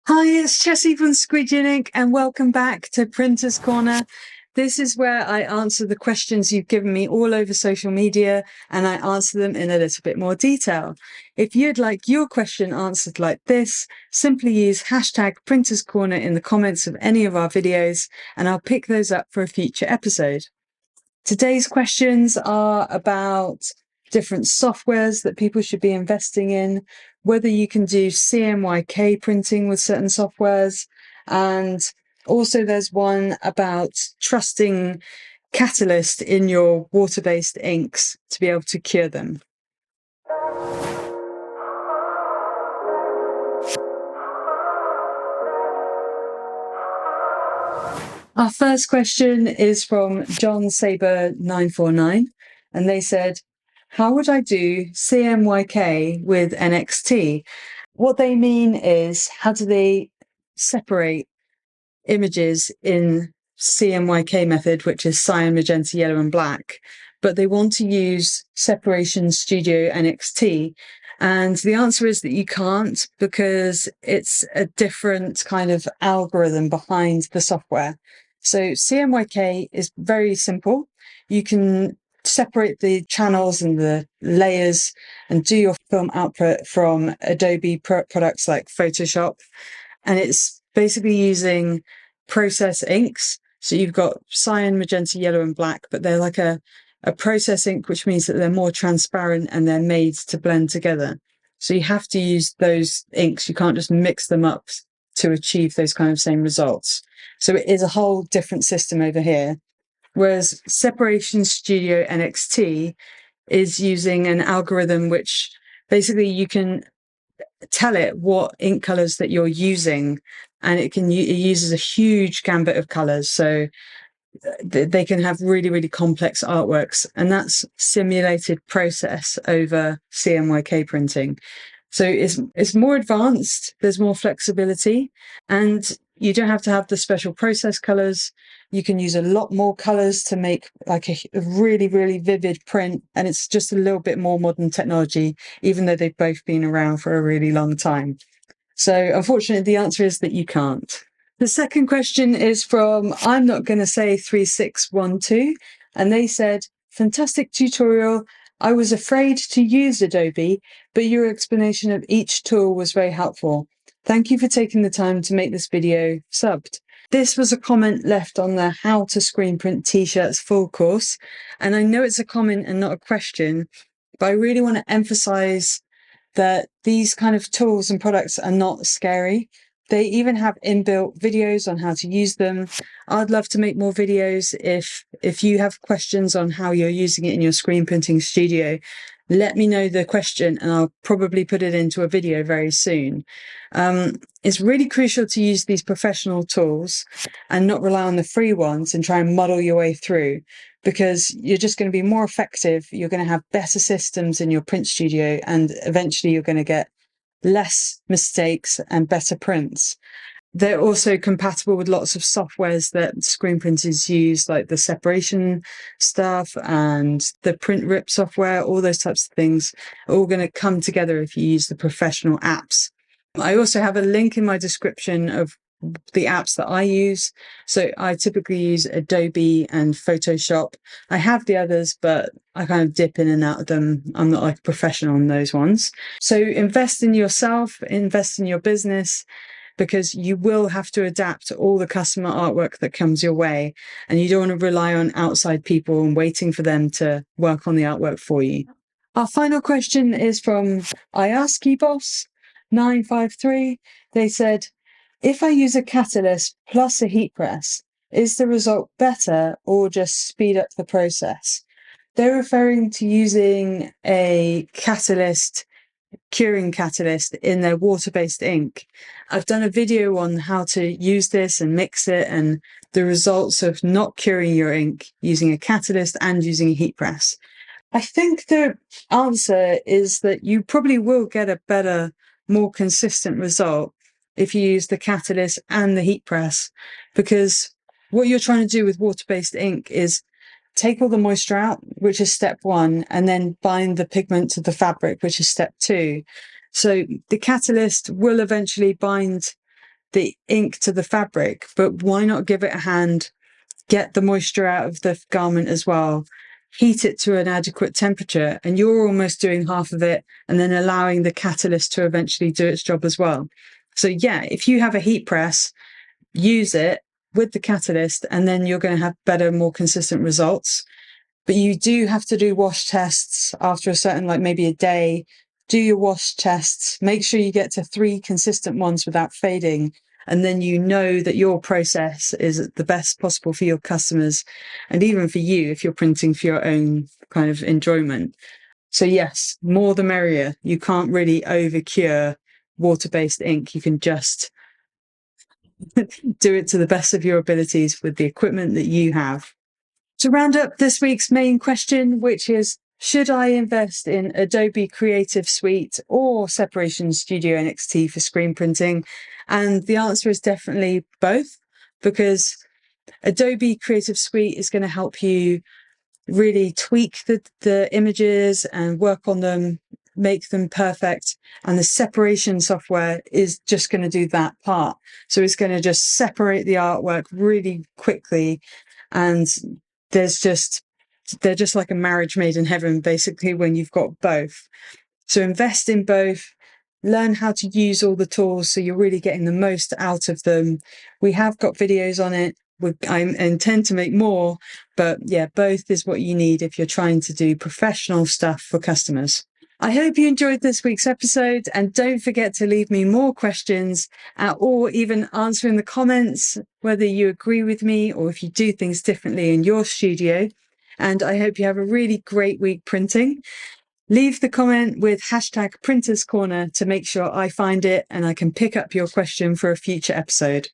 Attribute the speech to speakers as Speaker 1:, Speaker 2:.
Speaker 1: Hi, it's Jessie from Squeegee Ink, and welcome back to Printer's Corner. This is where I answer the questions you've given me all over social media, and I answer them in a little bit more detail. If you'd like your question answered like this, simply use hashtag Printer's Corner in the comments of any of our videos, and I'll pick those up for a future episode. Today's questions are about different softwares that people should be investing in, whether you can do CMYK printing with certain softwares, and also there's one about trusting catalyst in your water-based inks to be able to cure them. Our first question is from John Saber 949, and they said, how would I do CMYK with NXT? What they mean is, how do they separate images in CMYK method, which is cyan, magenta, yellow, and black, but they want to use Sep Studio NXT. And the answer is that you can't, because it's a different kind of algorithm behind the software. So CMYK is very simple. You can separate the channels and the layers and do your film output from Adobe products like Photoshop. And it's basically using process inks. So you've got cyan, magenta, yellow, and black, but they're like a process ink, which means that they're more transparent and they're made to blend together. So you have to use those inks. You can't just mix them up to achieve those kind of same results. So it is a whole different system over here. Whereas Sep Studio NXT is using an algorithm which basically you can tell it what ink colors that you're using, and it uses a huge gambit of colors. So they can have really, really complex artworks, and that's simulated process over CMYK printing. So it's more advanced, there's more flexibility, and you don't have to have the special process colors. You can use a lot more colors to make like a really, really vivid print, and it's just a little bit more modern technology, even though they've both been around for a really long time. So unfortunately, the answer is that you can't. The second question is from, I'm not going to say 3612, and they said, fantastic tutorial. I was afraid to use Adobe, but your explanation of each tool was very helpful. Thank you for taking the time to make this video subbed. This was a comment left on the How to Screen Print T-shirts full course, and I know it's a comment and not a question, but I really want to emphasize that these kind of tools and products are not scary. They even have inbuilt videos on how to use them. I'd love to make more videos. If you have questions on how you're using it in your screen printing studio, let me know the question and I'll probably put it into a video very soon. It's really crucial to use these professional tools and not rely on the free ones and try and muddle your way through, because you're just going to be more effective. You're going to have better systems in your print studio, and eventually you're going to get less mistakes and better prints. They're also compatible with lots of softwares that screen printers use, like the separation stuff and the AccuRIP software. All those types of things are all going to come together if you use the professional apps. I also have a link in my description of the apps that I use. So I typically use Adobe and Photoshop. I have the others, but I kind of dip in and out of them. I'm not like a professional on those ones. So invest in yourself, invest in your business, because you will have to adapt to all the customer artwork that comes your way. And you don't want to rely on outside people and waiting for them to work on the artwork for you. Our final question is from iAskYBoss 953. They said, if I use a catalyst plus a heat press, is the result better or just speed up the process? They're referring to using a catalyst, curing catalyst in their water-based ink. I've done a video on how to use this and mix it, and the results of not curing your ink using a catalyst and using a heat press. I think the answer is that you probably will get a better, more consistent result if you use the catalyst and the heat press, because what you're trying to do with water-based ink is take all the moisture out, which is step one, and then bind the pigment to the fabric, which is step two. So the catalyst will eventually bind the ink to the fabric, but why not give it a hand, get the moisture out of the garment as well, heat it to an adequate temperature, and you're almost doing half of it, and then allowing the catalyst to eventually do its job as well. So yeah, if you have a heat press, use it with the catalyst, and then you're going to have better, more consistent results. But you do have to do wash tests after a certain, like maybe a day. Do your wash tests, make sure you get to 3 consistent ones without fading. And then you know that your process is the best possible for your customers and even for you if you're printing for your own kind of enjoyment. So yes, more the merrier. You can't really over cure water-based ink. You can just do it to the best of your abilities with the equipment that you have. To round up this week's main question, which is, should I invest in Adobe Creative Suite or Sep Studio NXT for screen printing? And the answer is definitely both, because Adobe Creative Suite is going to help you really tweak the images and work on them, make them perfect. And the separation software is just going to do that part. So it's going to just separate the artwork really quickly. And they're just like a marriage made in heaven, basically, when you've got both. So invest in both, learn how to use all the tools so you're really getting the most out of them. We have got videos on it. I intend to make more, but yeah, both is what you need if you're trying to do professional stuff for customers. I hope you enjoyed this week's episode, and don't forget to leave me more questions or even answer in the comments whether you agree with me or if you do things differently in your studio. And I hope you have a really great week printing. Leave the comment with hashtag Printers Corner to make sure I find it and I can pick up your question for a future episode.